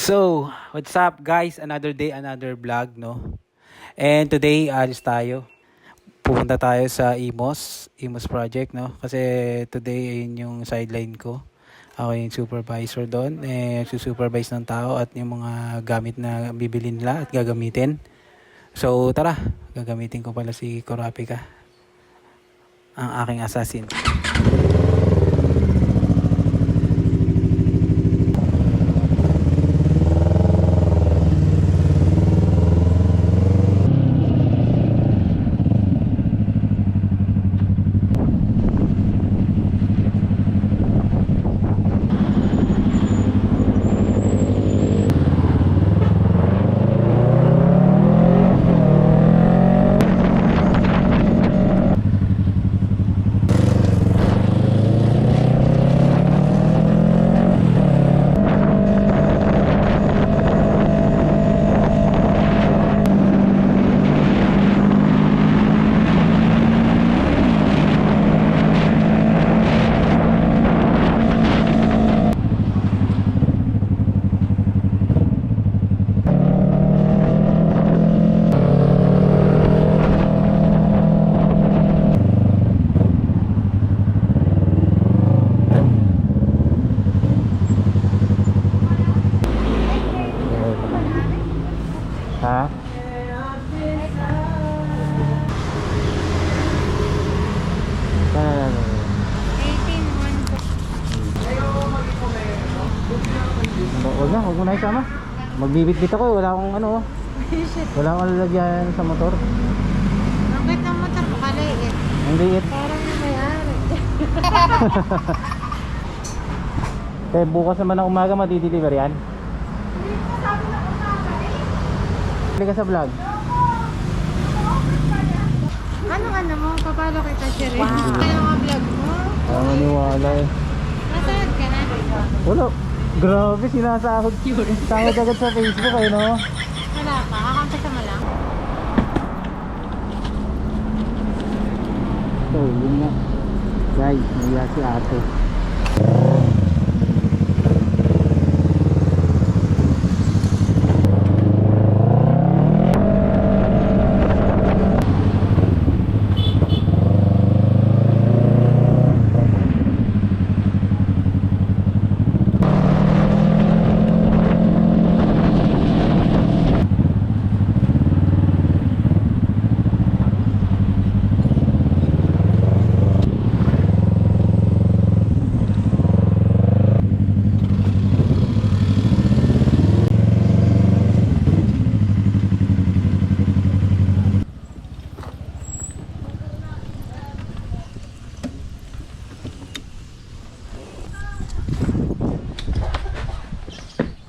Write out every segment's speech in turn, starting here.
So, what's up guys? Another day, another vlog, no? And today, alis tayo. Pupunta tayo sa Imos project, no? Kasi today, yun yung sideline ko. Ako yung supervisor doon. Supervise ng tao at yung mga gamit na bibili nila at gagamitin. So, tara. Gagamitin ko pala si Kurapika, ang aking assassin. Ha? Huwag mo na isama. Magbibit-bit ako, wala akong ano. Wala akong lalagyan sa motor. Bakit ang motor mo kaliit? Ang liit. Parang na may-ari. Kaya bukas naman ng umaga madideliver yan. Hindi ka sa vlog. Ano mo? Papalo kita share. Wow. Ano mga vlog mo? Parang maniwala eh. Nasahod ka na? Wala. Grabe, sinasahod. Sahod agad sa Facebook eh, no? Wala pa. Kakampisa mo lang. So, yun nga. Guys, naiya si ate.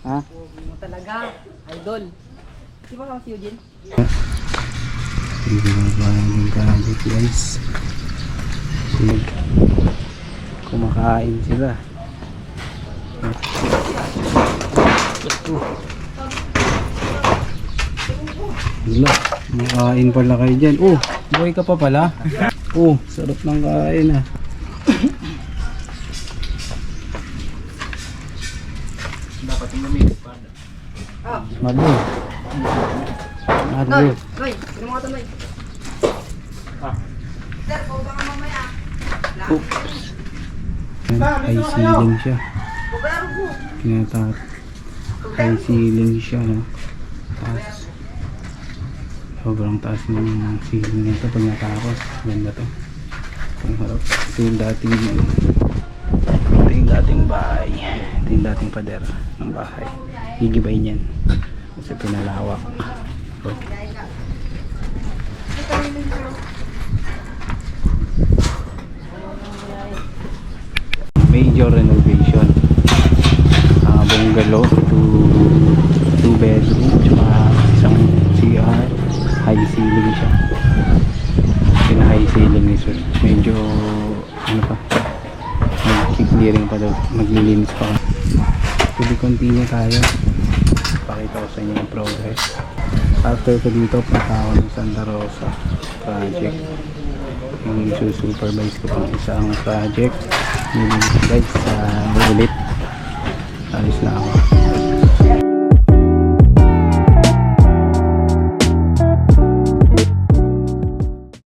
Ha? Mo talaga, idol. Di ba si Eugene? Hindi na ba yung gadget guys. Kumakain sila. Wala, kumakain pala kayo dyan. Oh, buhay ka pa pala. Oh, sarap ng kain ah. Dapat yung mamigit pa. Madlo. Madlo. Noy, sino mga tanay? Sir, kung baka mamaya. Oops. High ceiling siya. Pinatat. High ceiling siya, no? Taas. Sobrang taas ng ceiling nito pag natapos. Ganda to. Ang harap. Ito yung dating bahay. Ito yung dating pader ng bahay. Gigibay niyan. Kasi pinalawak. So, major renovation. Bungalow to 2 bedroom tsaka isang CR. High ceiling siya. Pina high ceiling is medyo ano pa, mag-clearing pa daw, maglilinis pa. Pwede continue tayo. Pakita ko sa inyo yung progress. After ko dito, punta ako ng Santa Rosa project. Yung supervise ko pang isang project. Yun guys, ulit. Alis na ako.